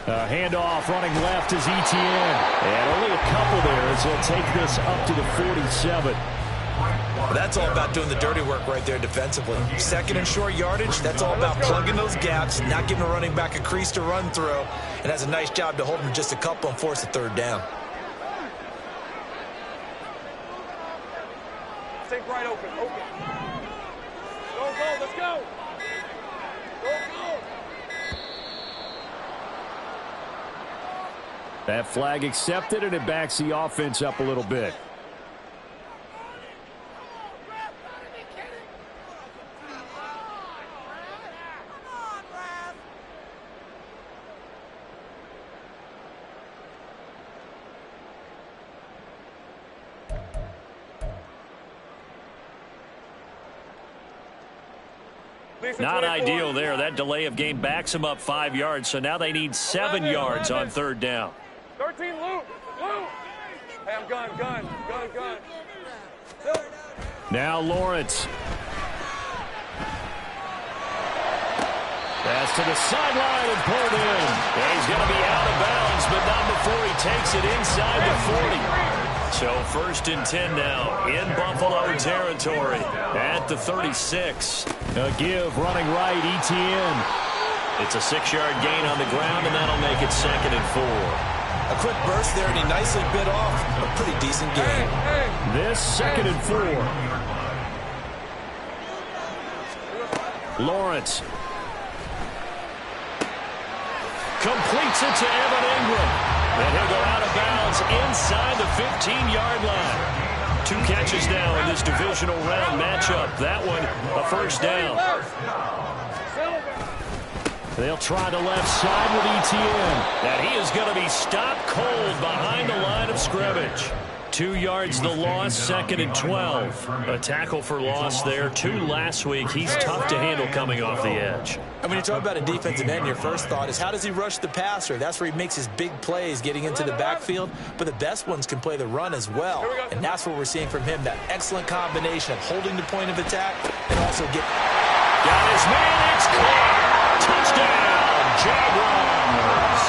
Handoff running left is Etienne. And only a couple there as he'll take this up to the 47. Well, that's all about doing the dirty work right there defensively. Second and short yardage, that's all about plugging those gaps, not giving a running back a crease to run through, and has a nice job to hold him just a couple and force a third down. Take right open. Go, let's go. Go. That flag accepted, and it backs the offense up a little bit. Not ideal there. That delay of game backs them up 5 yards, so now they need 7 yards on third down. 13, Luke. Hey, I'm gun. Now Lawrence. Pass to the sideline and pulled in. And he's going to be out of bounds, but not before he takes it inside the 40. So 1st and 10 now in Buffalo territory at the 36. A give running right, Etienne. It's a 6-yard gain on the ground, and that'll make it 2nd and 4. A quick burst there, and he nicely bit off a pretty decent gain. This 2nd and 4. Lawrence. Completes it to Evan Ingram. And he'll go out of bounds inside the 15-yard line. 2 catches now in this divisional round matchup. That one, a first down. They'll try the left side with Etienne. And he is going to be stopped cold behind the line of scrimmage. 2 yards the loss, 2nd and 12. A tackle for loss there. 2 last week. He's tough to handle coming off the edge. And when you talk about a defensive end, your first thought is how does he rush the passer? That's where he makes his big plays getting into the backfield. But the best ones can play the run as well. And that's what we're seeing from him, that excellent combination of holding the point of attack and also get... Got his man, it's caught. Touchdown, Jaguars.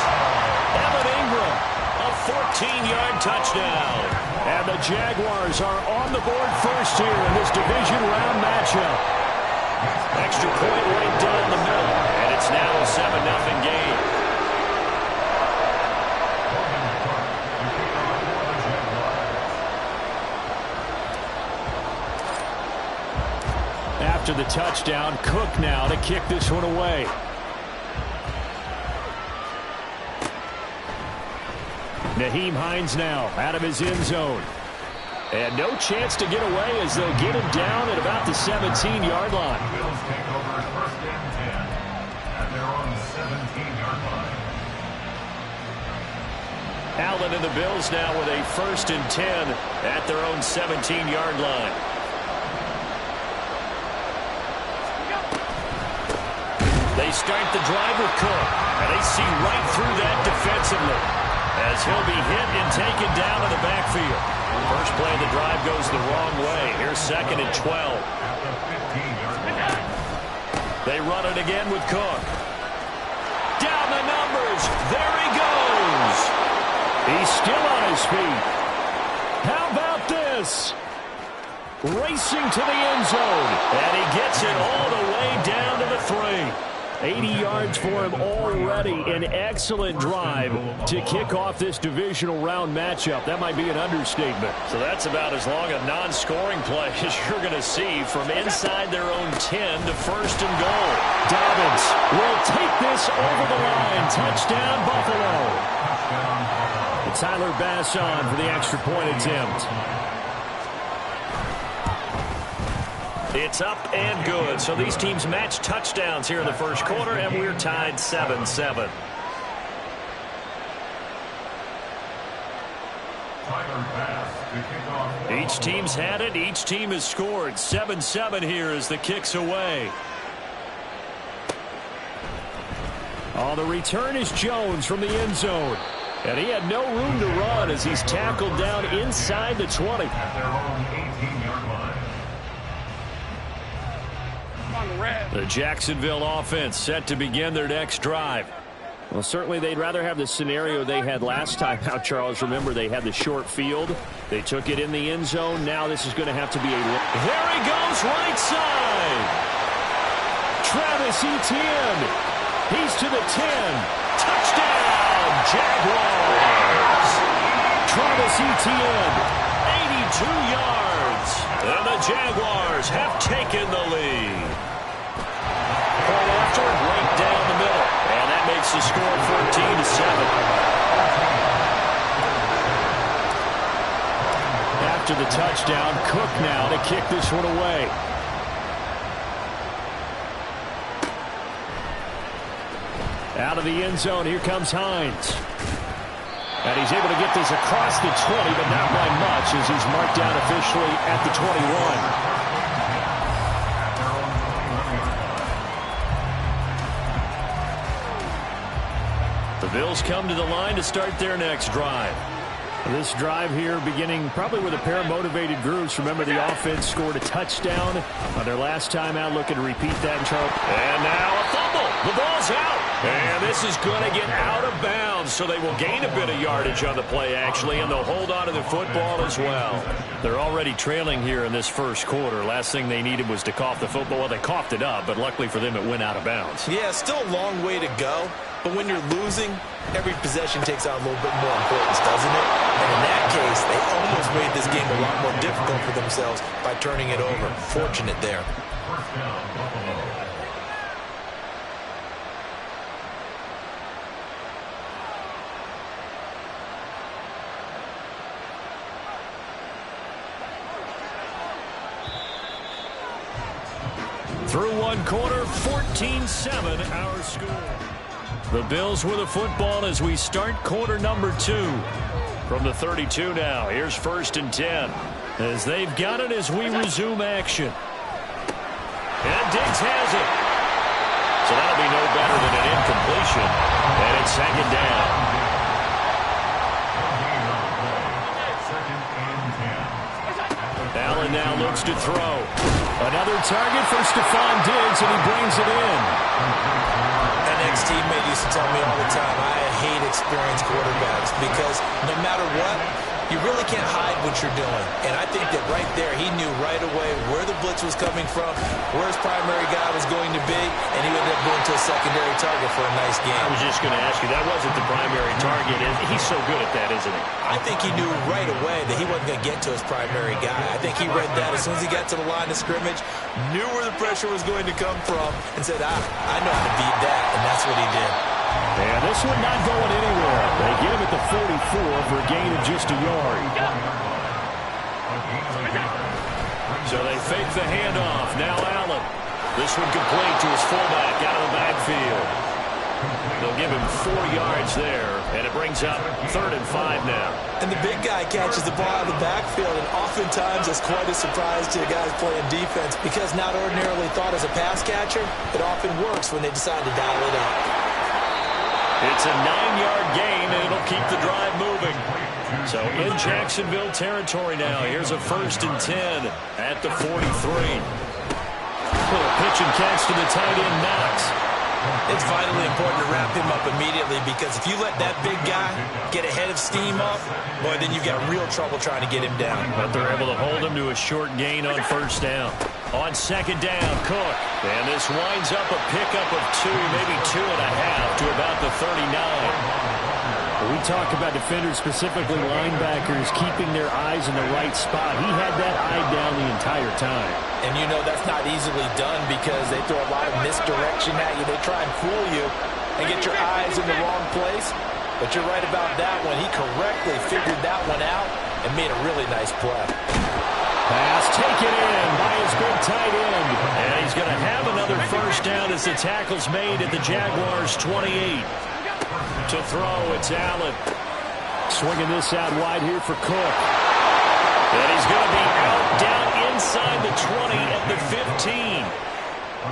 Evan Ingram, a 14-yard touchdown. And the Jaguars are on the board first here in this division round matchup. Extra point right down the middle, and it's now a 7-0 game. After the touchdown, Cook now to kick this one away. Nyheim Hines now out of his end zone. And no chance to get away as they'll get him down at about the 17-yard line. Allen and the Bills now with a 1st and 10 at their own 17-yard line. They start the drive with Cook, and they see right through that defensively as he'll be hit and taken down in the backfield. First play of the drive goes the wrong way. Here's 2nd and 12. They run it again with Cook. Down the numbers. There he goes. He's still on his feet. How about this? Racing to the end zone. And he gets it all the way down to the 3. 80 yards for him already. An excellent drive to kick off this divisional round matchup. That might be an understatement. So that's about as long a non-scoring play as you're going to see from inside their own 10 to 1st and goal. Dobbins will take this over the line. Touchdown, Buffalo. And Tyler Bass on for the extra point attempt. It's up and good. So these teams match touchdowns here in the first quarter, and we're tied 7-7. Each team's had it. Each team has scored. 7-7 here as the kick's away. On the return is Jones from the end zone. And he had no room to run as he's tackled down inside the 20. The Jacksonville offense set to begin their next drive. Well, certainly they'd rather have the scenario they had last time out, Charles. Remember, they had the short field. They took it in the end zone. Now this is going to have to be a... There he goes, right side. Travis Etienne. He's to the 10. Touchdown, Jaguars. Travis Etienne, 82 yards. And the Jaguars have taken the lead. Point after, right down the middle. And that makes the score 14-7. After the touchdown, Cook now to kick this one away. Out of the end zone, here comes Hines. And he's able to get this across the 20, but not by much as he's marked down officially at the 21. The Bills come to the line to start their next drive. This drive here beginning probably with a pair of motivated groups. Remember, the offense scored a touchdown on their last time out. Looking to repeat that in Charles. And now a fumble. The ball's out. And this is going to get out of bounds, so they will gain a bit of yardage on the play, actually, and they'll hold on to the football as well. They're already trailing here in this first quarter. Last thing they needed was to cough the football. Well, they coughed it up, but luckily for them, it went out of bounds. Yeah, still a long way to go. But when you're losing, every possession takes on a little bit more importance, doesn't it? And in that case, they almost made this game a lot more difficult for themselves by turning it over. Fortunate there. Through one quarter, 14-7 our score. The Bills with the football as we start quarter number 2. From the 32 now, here's 1st and 10. As they've got it as we resume action. And Diggs has it. So that'll be no better than an incompletion. And it's 2nd down. Allen now looks to throw. Another target for Stephon Diggs, and he brings it in. An ex-teammate used to tell me all the time, I hate experienced quarterbacks because no matter what, you really can't hide what you're doing. And I think that right there, he knew right away where the blitz was coming from, where his primary guy was going to be, and he ended up going to a secondary target for a nice game. I was just going to ask you, that wasn't the primary target. He's so good at that, isn't he? I think he knew right away that he wasn't going to get to his primary guy. I think he read that as soon as he got to the line of scrimmage, knew where the pressure was going to come from, and said, I know how to beat that, and that's what he did. And this one not going anywhere. They get him at the 44 for a gain of just a yard. So they fake the handoff. Now Allen. This one complete to his fullback out of the backfield. They'll give him 4 yards there, and it brings up 3rd and 5 now. And the big guy catches the ball out of the backfield, and oftentimes it's quite a surprise to the guys playing defense because not ordinarily thought as a pass catcher, it often works when they decide to dial it up. It's a 9-yard gain, and it'll keep the drive moving. So in Jacksonville territory now, here's a 1st and 10 at the 43. A pitch and catch to the tight end, Knox. It's vitally important to wrap him up immediately because if you let that big guy get ahead of steam up, boy, then you've got real trouble trying to get him down. But they're able to hold him to a short gain on 1st down. On 2nd down, Cook. And this winds up a pickup of 2, maybe 2.5 to about the 39. We talk about defenders, specifically linebackers, keeping their eyes in the right spot. He had that eye down the entire time. And you know that's not easily done because they throw a lot of misdirection at you. They try and fool you and get your eyes in the wrong place. But you're right about that one. He correctly figured that one out and made a really nice play. Pass taken in by his big tight end. And he's going to have another 1st down as the tackle's made at the Jaguars' 28. To throw, it's Allen. Swinging this out wide here for Cook. And he's going to be out down inside the 20 at the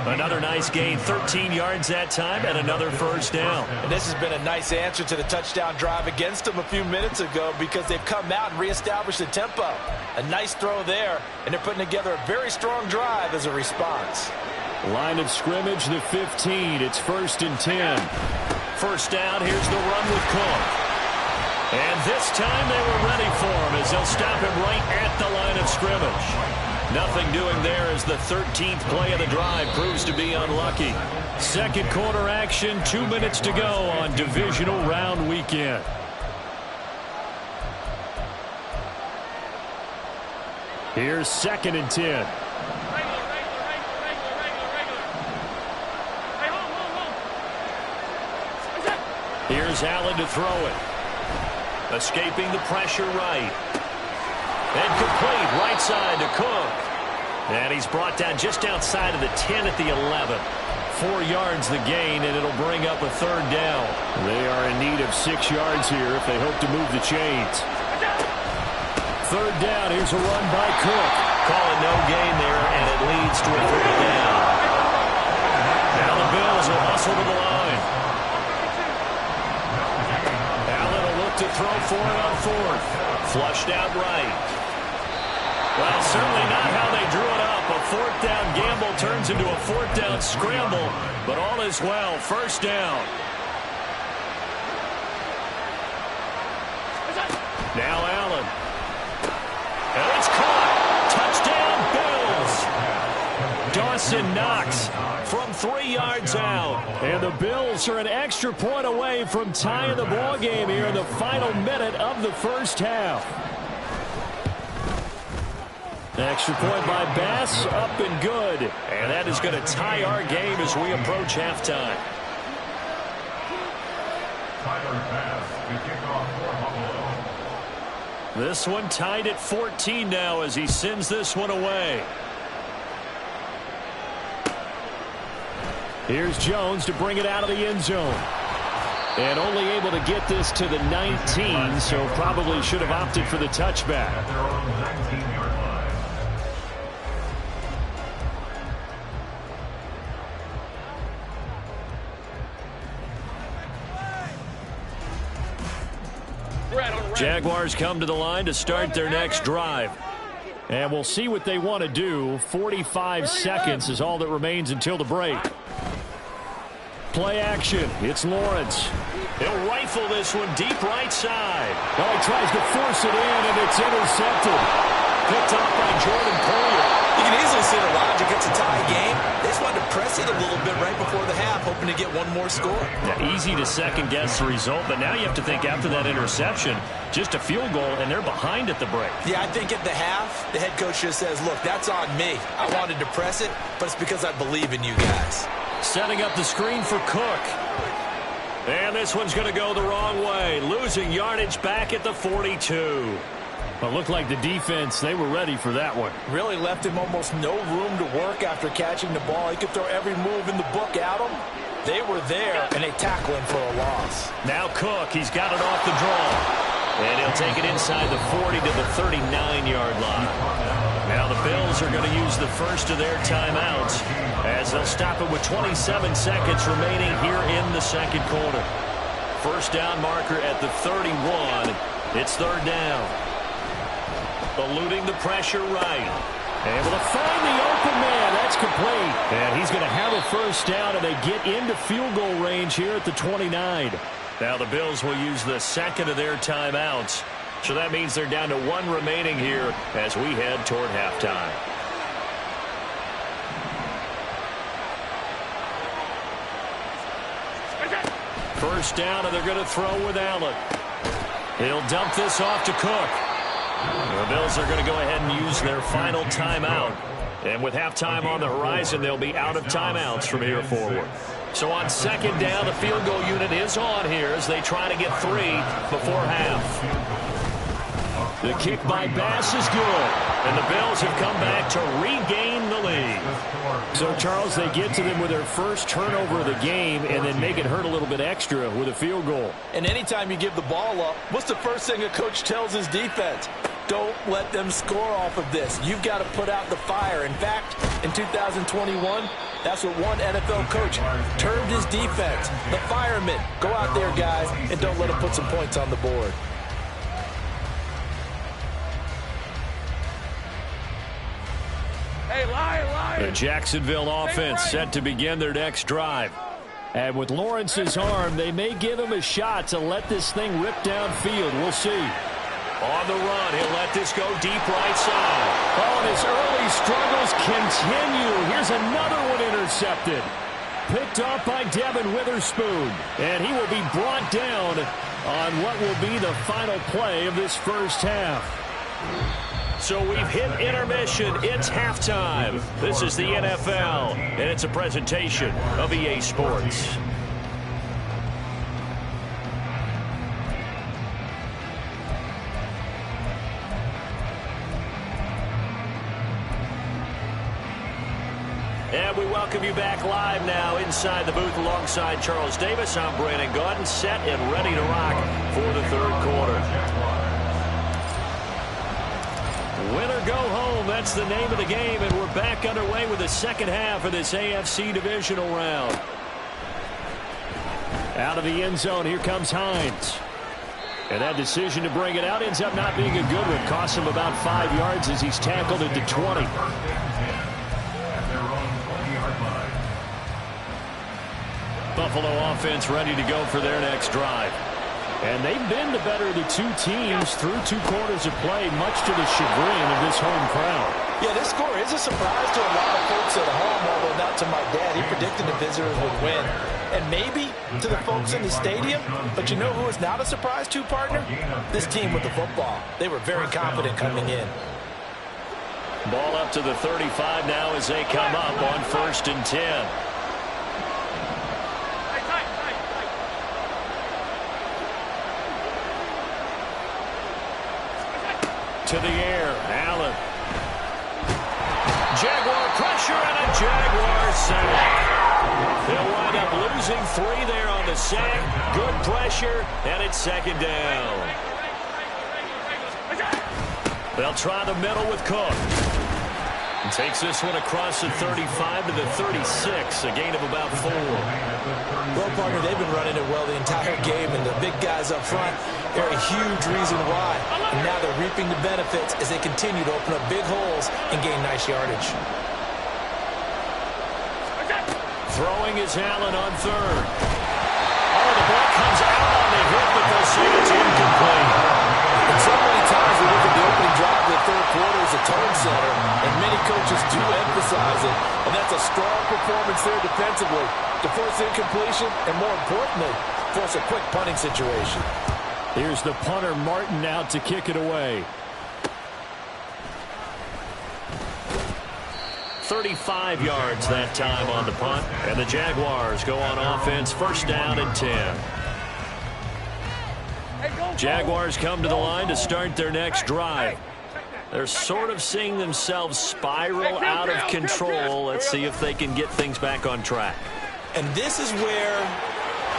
15. Another nice gain, 13 yards that time, and another 1st down. And this has been a nice answer to the touchdown drive against them a few minutes ago because they've come out and reestablished the tempo. A nice throw there, and they're putting together a very strong drive as a response. Line of scrimmage, the 15. It's 1st and 10. first down. Here's the run with Cook. And this time they were ready for him as they'll stop him right at the line of scrimmage. Nothing doing there as the 13th play of the drive proves to be unlucky. Second quarter action, 2 minutes to go on divisional round weekend. Here's 2nd and 10. Here's Allen to throw it. Escaping the pressure right. And complete right side to Cook. And he's brought down just outside of the 10 at the 11. 4 yards the gain, and it'll bring up a 3rd down. They are in need of 6 yards here if they hope to move the chains. 3rd down, here's a run by Cook. Call it no gain there, and it leads to a 3rd down. Now the Bills will hustle to the line. Allen will look to throw for it on 4th. Flushed out right. Well, certainly not how they drew it up. A 4th down gamble turns into a 4th down scramble, but all is well. 1st down. Now Allen. And it's caught. Touchdown, Bills. Dawson Knox from 3 yards out. And the Bills are an extra point away from tying the ball game here in the final minute of the first half. Extra point by Bass, up and good. And that is going to tie our game as we approach halftime. This one tied at 14 now as he sends this one away. Here's Jones to bring it out of the end zone. And only able to get this to the 19, so probably should have opted for the touchback. Jaguars come to the line to start their next drive. And we'll see what they want to do. 45 seconds is all that remains until the break. Play action. It's Lawrence. He'll rifle this one deep right side. Oh, he tries to force it in, and it's intercepted. Picked off by Jordan Poyer. You can easily see the logic. It's a tie game. They just wanted to press it a little bit right before the half, hoping to get one more score. Yeah, easy to second-guess the result, but now you have to think after that interception, just a field goal, and they're behind at the break. Yeah, I think at the half, the head coach just says, look, that's on me. I wanted to press it, but it's because I believe in you guys. Setting up the screen for Cook. And this one's going to go the wrong way. Losing yardage back at the 42. It looked like the defense, they were ready for that one. Really left him almost no room to work after catching the ball. He could throw every move in the book at him. They were there, and they tackle him for a loss. Now Cook, he's got it off the draw. And he'll take it inside the 40 to the 39-yard line. Now the Bills are going to use the first of their timeouts as they'll stop it with 27 seconds remaining here in the second quarter. First down marker at the 31. It's 3rd down. Eluding the pressure right. Able to find the open man. That's complete. And he's going to have a first down, and they get into field goal range here at the 29. Now the Bills will use the second of their timeouts. So that means they're down to 1 remaining here as we head toward halftime. First down, and they're going to throw with Allen. He'll dump this off to Cook. The Bills are going to go ahead and use their final timeout. And with halftime on the horizon, they'll be out of timeouts from here forward. So on second down, the field goal unit is on here as they try to get 3 before half. The kick by Bass is good. And the Bills have come back to regain the lead. So, Charles, they get to them with their first turnover of the game and then make it hurt a little bit extra with a field goal. And anytime you give the ball up, what's the first thing a coach tells his defense? Don't let them score off of this. You've got to put out the fire. In fact, in 2021, that's what one NFL coach termed his defense. The firemen. Go out there, guys, and don't let them put some points on the board. Hey, Lion. The Jacksonville offense set to begin their next drive. And with Lawrence's arm, they may give him a shot to let this thing rip downfield. We'll see. On the run, he'll let this go deep right side. Oh, and his early struggles continue. Here's another one intercepted. Picked off by Devin Witherspoon. And he will be brought down on what will be the final play of this first half. So we've hit intermission. It's halftime. This is the NFL, and it's a presentation of EA Sports. And we welcome you back live now inside the booth alongside Charles Davis. I'm Brandon Gaudin, set and ready to rock for the third quarter. Win or go home, that's the name of the game, and we're back underway with the second half of this AFC divisional round. Out of the end zone, here comes Hines. And that decision to bring it out ends up not being a good one. Costs him about 5 yards as he's tackled at the 20. Buffalo offense ready to go for their next drive. And they've been the better of the two teams through 2 quarters of play, much to the chagrin of this home crowd. Yeah, this score is a surprise to a lot of folks at home, although not to my dad. He predicted the visitors would win. And maybe to the folks in the stadium. But you know who is not a surprise to, partner? This team with the football. They were very confident coming in. Ball up to the 35 now as they come up on 1st and 10. To the air, Allen. Jaguar pressure and a Jaguar sack. They'll wind up losing 3 there on the sack. Good pressure, and it's 2nd down. They'll try the middle with Cook. And takes this one across the 35 to the 36, a gain of about 4. Well, partner, they've been running it well the entire game, and the big guys up front, they're a huge reason why. And now they're reaping the benefits as they continue to open up big holes and gain nice yardage. Throwing is Allen on 3rd. Oh, the ball comes out on the hit, but they'll say it's incomplete. And so many times we look at the opening drive of the third quarter as a tone setter, and many coaches do emphasize it. And that's a strong performance there defensively to force incompletion and, more importantly, force a quick punting situation. Here's the punter, Martin, out to kick it away. 35 yards that time on the punt. And the Jaguars go on offense, 1st down and 10. Jaguars come to the line to start their next drive. They're sort of seeing themselves spiral out of control. Let's see if they can get things back on track. And this is where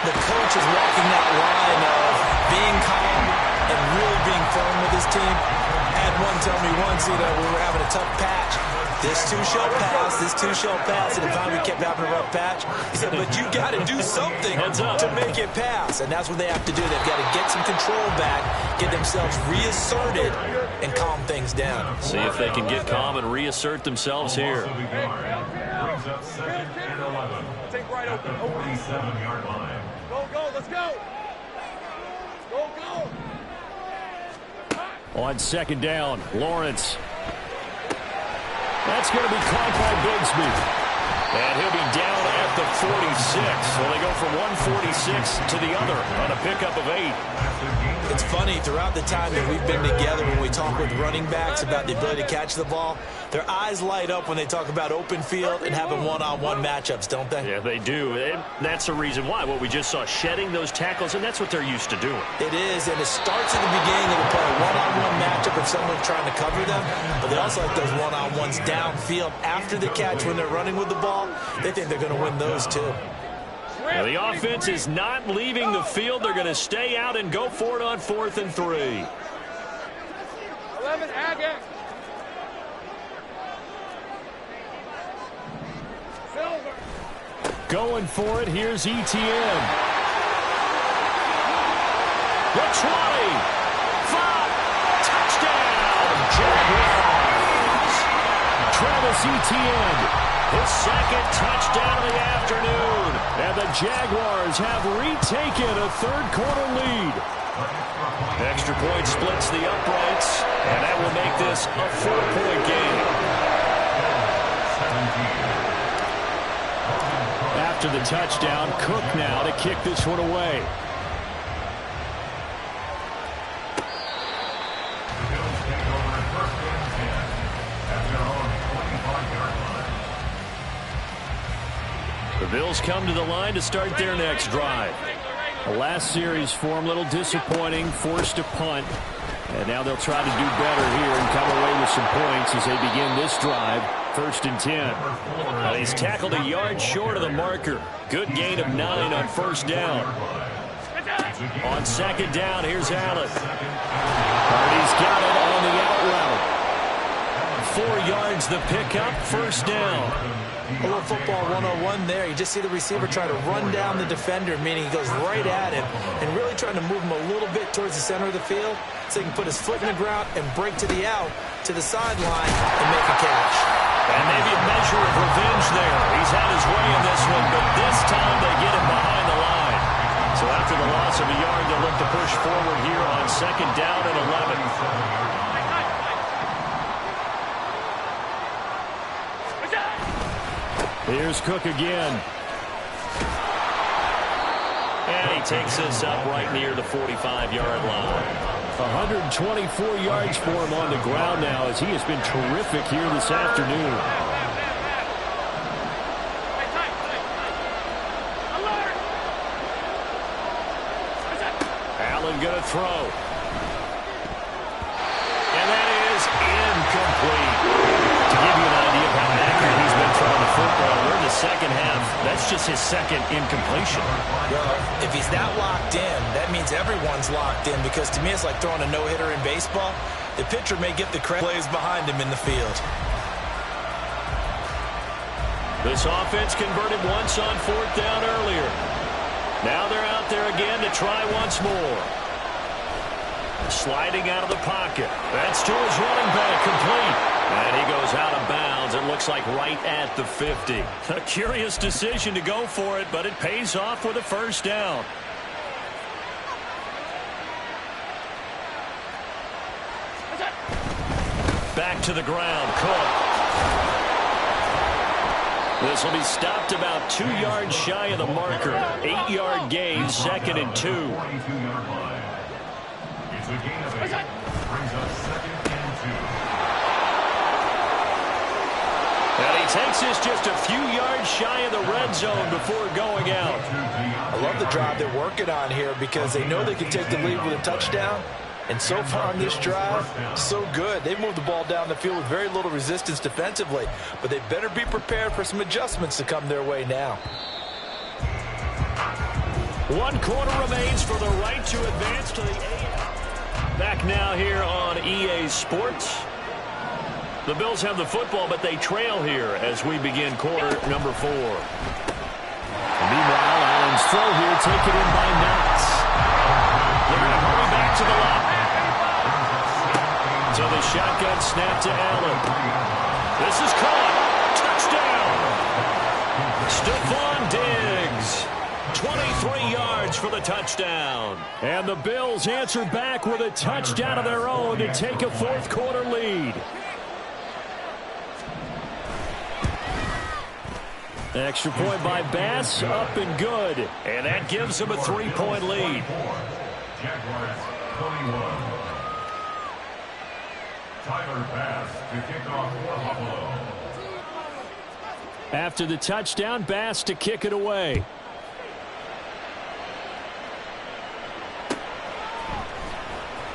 the coach is walking that line of being calm and really being firm with his team. I had one tell me once, we were having a tough patch. This too shall pass, this too shall pass. And if we kept having a rough patch, he said, but you got to do something to make it pass. And that's what they have to do. They've got to get some control back, get themselves reasserted, and calm things down. See if they can get calm and reassert themselves here. Brings up 2nd and 11. Take right open. 47-yard line. Go, let's go. Go. On 2nd down, Lawrence. That's going to be caught by Bigsby. And he'll be down at the 46. So they go from 146 to the other on a pickup of 8. It's funny, throughout the time that we've been together, when we talk with running backs about the ability to catch the ball, their eyes light up when they talk about open field and having one-on-one matchups, don't they? Yeah, they do. And that's the reason why. What we just saw, shedding those tackles, and that's what they're used to doing. It is, and it starts at the beginning. They can play a one-on-one matchup if someone's trying to cover them, but they also like those one-on-ones downfield after the catch when they're running with the ball. They think they're going to win those too. Well, the offense is not leaving the field. They're going to stay out and go for it on 4th and 3. 11, Agate. Silver. Going for it, here's ETN. The 20. 5. Touchdown, Jaguars. Travis Etienne. His second touchdown of the afternoon. And the Jaguars have retaken a third-quarter lead. Extra point splits the uprights, and that will make this a 4-point game. After the touchdown, Cook now to kick this one away. The Bills come to the line to start their next drive. The last series for them, a little disappointing, forced a punt. And now they'll try to do better here and come away with some points as they begin this drive. 1st and 10. Now he's tackled a yard short of the marker. Good gain of 9 on 1st down. On 2nd down, here's Allen. Hardy's got it on the out route. 4 yards the pickup, 1st down. A little football 101 there. You just see the receiver try to run down the defender, meaning he goes right at him and really trying to move him a little bit towards the center of the field so he can put his foot in the ground and break to the out, to the sideline, and make a catch. And maybe a measure of revenge there. He's had his way in this one, but this time they get him behind the line. So after the loss of a yard, they'll look to push forward here on 2nd down and 11. Here's Cook again. And he takes this up right near the 45-yard line. 124 yards for him on the ground now as he has been terrific here this afternoon. Allen going to throw. And that is incomplete. To give you an idea of how accurate he's been throwing the football, we're in the second half. That's just his second incompletion. Well, if he's that locked in, that means everyone's locked in, because to me it's like throwing a no-hitter in baseball. The pitcher may get the plays behind him in the field. This offense converted once on 4th down earlier. Now they're out there again to try once more. Sliding out of the pocket. That's to his running back, complete. And he goes out of bounds, it looks like right at the 50. A curious decision to go for it, but it pays off with a 1st down. Back to the ground, Cook. This will be stopped about 2 yards shy of the marker. 8-yard gain, 2nd and 2. It's a gain of 8. Brings up 2nd and 2. And he takes this just a few yards shy of the red zone before going out. I love the drive they're working on here because they know they can take the lead with a touchdown. And so far on this drive, so good. They moved the ball down the field with very little resistance defensively. But they better be prepared for some adjustments to come their way now. 1 quarter remains for the right to advance to the AFC. Back now here on EA Sports. The Bills have the football, but they trail here as we begin quarter number 4. Meanwhile, Allen's throw here taken in by Knox. They're going to hurry back to the line. So the shotgun snap to Allen. This is caught. Touchdown. Stephon Diggs. 23 yards for the touchdown. And the Bills answer back with a touchdown of their own to take a 4th quarter lead. Extra point by Bass, up and good. And that gives them a 3-point lead. Jaguars 21. Tyler Bass to kick off for Buffalo. After the touchdown, Bass to kick it away.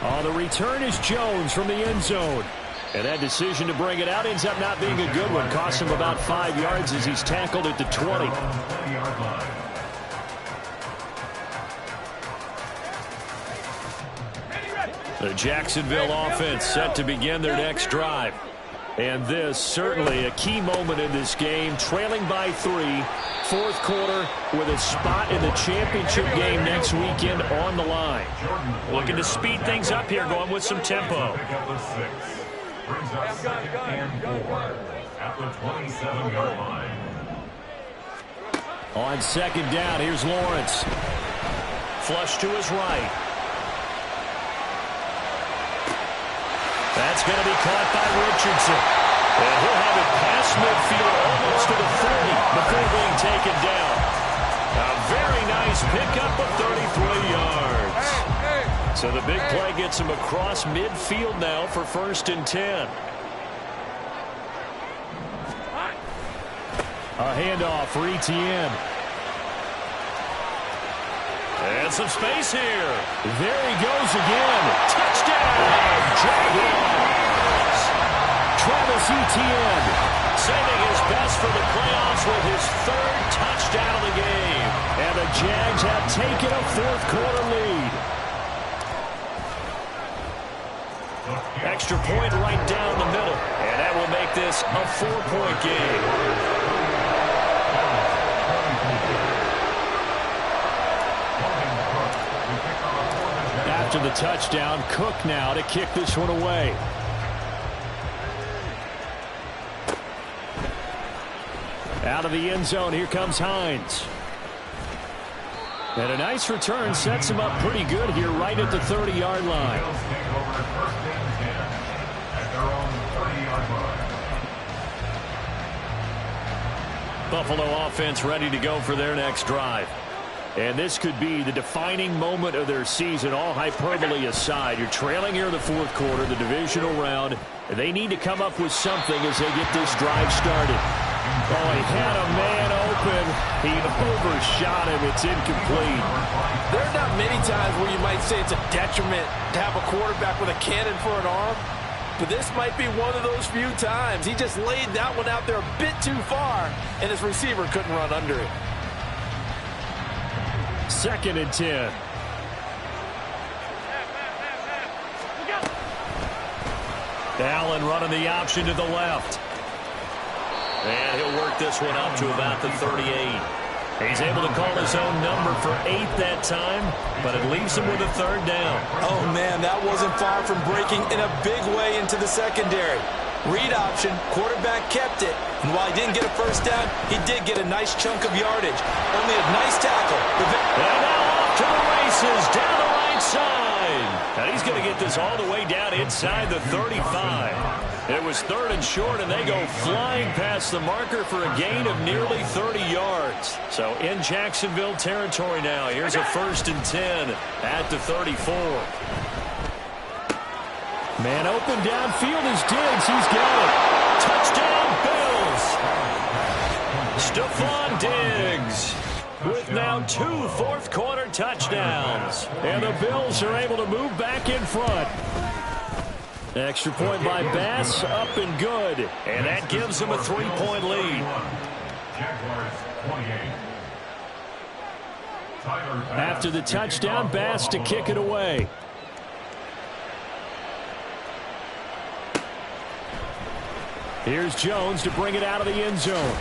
On the return is Jones from the end zone. And that decision to bring it out ends up not being a good one. Costs him about 5 yards as he's tackled at the 20. The Jacksonville offense set to begin their next drive. And this certainly a key moment in this game. Trailing by 3, 4th quarter with a spot in the championship game next weekend on the line. Looking to speed things up here, going with some tempo. Brings up 2nd and 4. at the 27-yard line. On second down, here's Lawrence. Flush to his right. That's going to be caught by Richardson. And he'll have it past midfield almost to the 30 before being taken down. A very nice pickup of 33 yards. So the big play gets him across midfield now for 1st and 10. A handoff for Etienne. And some space here. There he goes again. Touchdown, Jaguars. Travis Etienne saving his best for the playoffs with his 3rd touchdown of the game. And the Jags have taken a 4th quarter lead. Extra point right down the middle. And that will make this a 4-point game. After the touchdown, Cook now to kick this one away. Out of the end zone, here comes Hines. And a nice return sets him up pretty good here right at the 30-yard line. Buffalo offense ready to go for their next drive. And this could be the defining moment of their season, all hyperbole aside. You're trailing here in the 4th quarter, the divisional round. They need to come up with something as they get this drive started. Oh, he had a man open. He overshot him. It's incomplete. There are not many times where you might say it's a detriment to have a quarterback with a cannon for an arm. But this might be one of those few times. He just laid that one out there a bit too far, and his receiver couldn't run under it. 2nd and 10. Allen running the option to the left. And he'll work this one up to about the 38. He's able to call his own number for 8 that time, but it leaves him with a 3rd down. Oh, man, that wasn't far from breaking in a big way into the secondary. Read option, quarterback kept it, and while he didn't get a 1st down, he did get a nice chunk of yardage. Only a nice tackle. And now off to the races, down the right side. And he's going to get this all the way down inside the 35. It was 3rd and short, and they go flying past the marker for a gain of nearly 30 yards. So in Jacksonville territory now. Here's a 1st and 10 at the 34. Man open downfield is Diggs. He's got it. Touchdown, Bills. Stephon Diggs with now 2 4th-quarter touchdowns. And the Bills are able to move back in front. Extra point by Bass, up and good. And that gives them a 3-point lead. After the touchdown, Bass to kick it away. Here's Jones to bring it out of the end zone.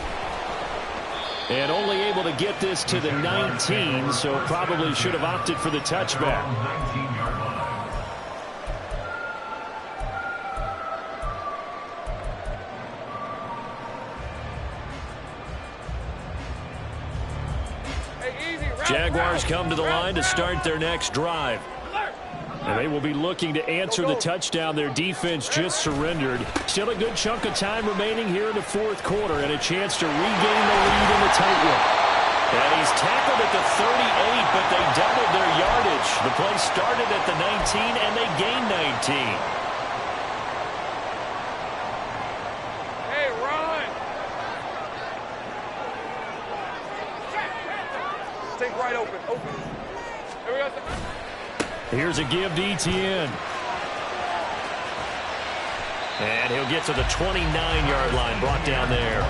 And only able to get this to the 19, so probably should have opted for the touchback. Jaguars come to the line to start their next drive. And they will be looking to answer the touchdown their defense just surrendered. Still a good chunk of time remaining here in the 4th quarter and a chance to regain the lead in the tightrope. And he's tackled at the 38, but they doubled their yardage. The play started at the 19, and they gained 19. Hey, run! Take right open. Here we go. Here's a give to Etienne. And he'll get to the 29-yard line, brought down there.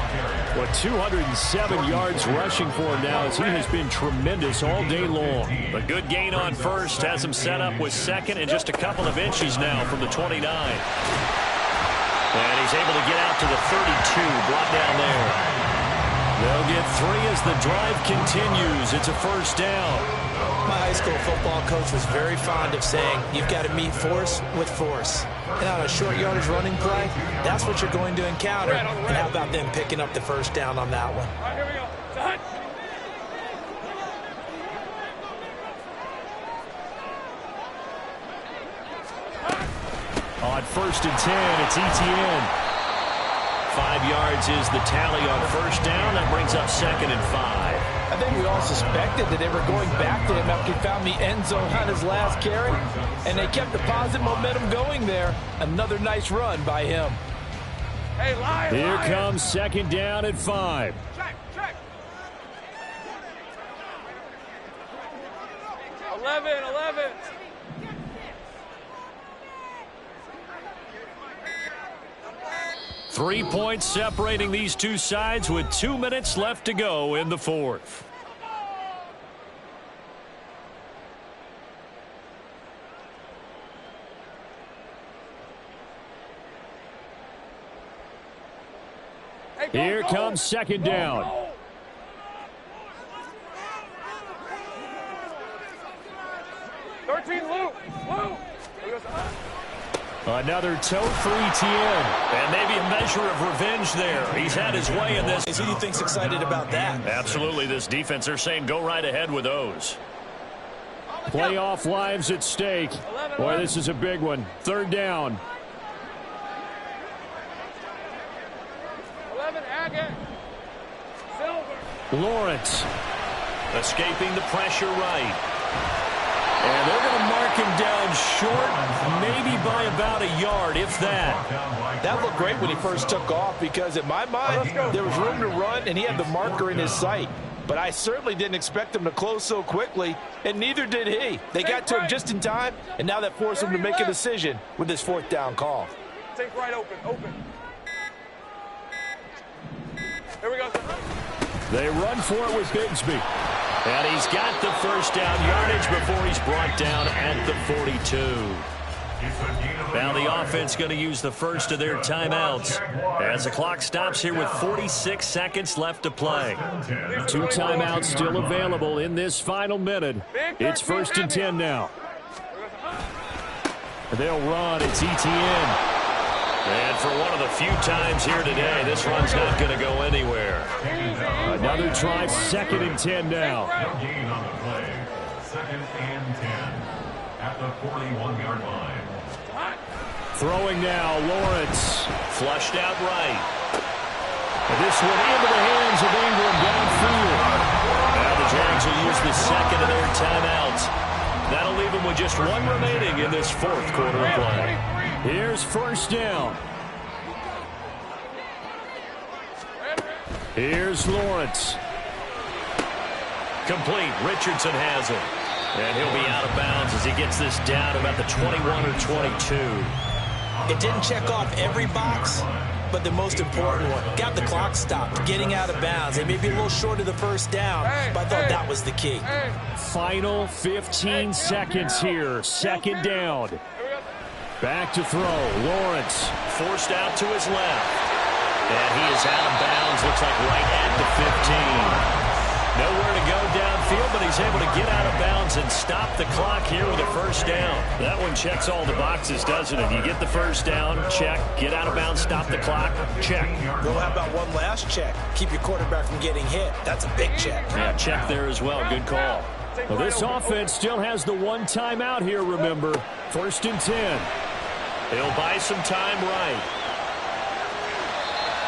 With 207 yards rushing for him now, as he has been tremendous all day long. A good gain on 1st has him set up with 2nd and just a couple of inches now from the 29. And he's able to get out to the 32, brought down there. They'll get 3 as the drive continues. It's a 1st down. My high school football coach was very fond of saying, you've got to meet force with force. And on a short yardage running play, that's what you're going to encounter. And how about them picking up the first down on that one? All right, here we go. Done. On 1st and 10, it's ETN. 5 yards is the tally on first down. That brings up 2nd and 5. I think we all suspected that they were going back to him after he found the end zone on his last carry, and they kept the positive momentum going there. Another nice run by him. Hey, Lion. Here Lion. comes 2nd down at 5. Check, check. 11. 3 points separating these two sides with 2 minutes left to go in the 4th. Hey, go, Here go. comes 2nd down. Go. 13, Luke. Luke. Here goes. Another toe for ETN. And maybe a measure of revenge there. He's had his way in this. Who do you think's excited about that? Absolutely, this defense, they're saying go right ahead with those. Playoff lives at stake. Boy, this is a big one. 3rd down. 11, Agate. Silver. Lawrence. Escaping the pressure right. And they're going to mark him down short, maybe by about a yard, if that. That looked great when he first took off because, in my mind, there was room to run, and he had the marker in his sight. But I certainly didn't expect him to close so quickly, and neither did he. They got to him just in time, and now that forced him to make a decision with his 4th down call. Take right open. Here we go. They run for it with Bigsby. And he's got the first down yardage before he's brought down at the 42. Now the offense going to use the first of their timeouts as the clock stops here with 46 seconds left to play. 2 timeouts still available in this final minute. It's 1st and 10 now. They'll run. It's ETN. And for one of the few times here today, this run's not going to go anywhere. Another try, 2nd and 10 now. Gain on the play. 2nd and 10 at the 41-yard line. Throwing now, Lawrence. Flushed out right. And this one into the hands of Ingram downfield. Now the Jags will use the 2nd of their timeouts. That'll leave them with just 1 remaining in this 4th quarter of play. Here's 1st down. Here's Lawrence. Complete. Richardson has it. And he'll be out of bounds as he gets this down about the 21 or 22. It didn't check off every box, but the most important one. Got the clock stopped, getting out of bounds. They may be a little short of the first down, but I thought that was the key. Final 15 seconds here. 2nd down. Back to throw. Lawrence. Forced out to his left. And he is out of bounds. Looks like right at the 15. Nowhere to go downfield, but he's able to get out of bounds and stop the clock here with a first down. That one checks all the boxes, doesn't it? You get the first down, check. Get out of bounds, stop the clock, check. Well, how about one last check? Keep your quarterback from getting hit. That's a big check. Yeah, check there as well. Good call. Well, this offense still has the 1 timeout here, remember. 1st and 10. He'll buy some time right.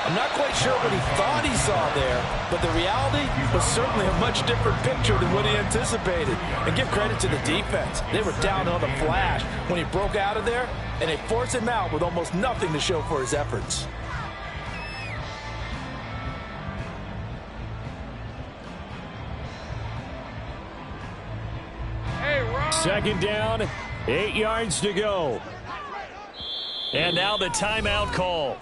I'm not quite sure what he thought he saw there, but the reality was certainly a much different picture than what he anticipated. And give credit to the defense. They were down on the flash when he broke out of there, and they forced him out with almost nothing to show for his efforts. Hey, Ron. 2nd down, 8 yards to go. And now the timeout call.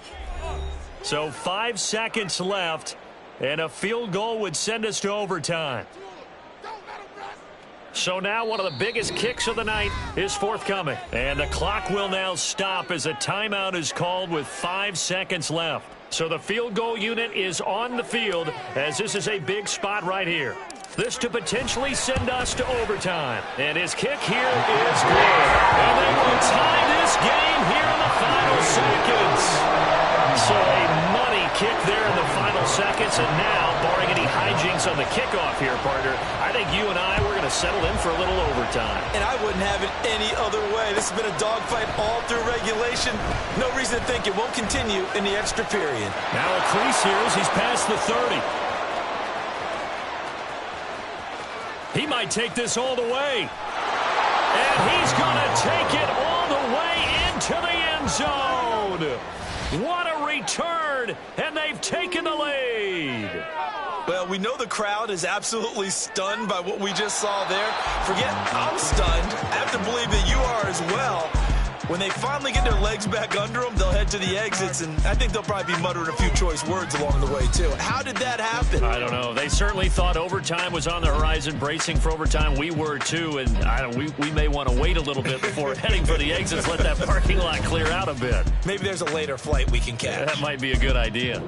So 5 seconds left, and a field goal would send us to overtime. So now one of the biggest kicks of the night is forthcoming. And the clock will now stop as a timeout is called with 5 seconds left. So the field goal unit is on the field as this is a big spot right here. This to potentially send us to overtime. And his kick here is good. And they will tie this game here in the final seconds. So a money kick there in the final seconds. And now, barring any hijinks on the kickoff here, partner, I think you and I, we're going to settle in for a little overtime. And I wouldn't have it any other way. This has been a dogfight all through regulation. No reason to think it won't continue in the extra period. Now a crease here as he's past the 30. He might take this all the way. And he's going to take it all the way into the end zone. What a return, and they've taken the lead. Well, we know the crowd is absolutely stunned by what we just saw there. Forget I'm stunned. I have to believe that you are as well. When they finally get their legs back under them, they'll head to the exits, and I think they'll probably be muttering a few choice words along the way, too. How did that happen? I don't know. They certainly thought overtime was on the horizon, bracing for overtime. We were, too, and we may want to wait a little bit before heading for the exits, let that parking lot clear out a bit. Maybe there's a later flight we can catch. That might be a good idea.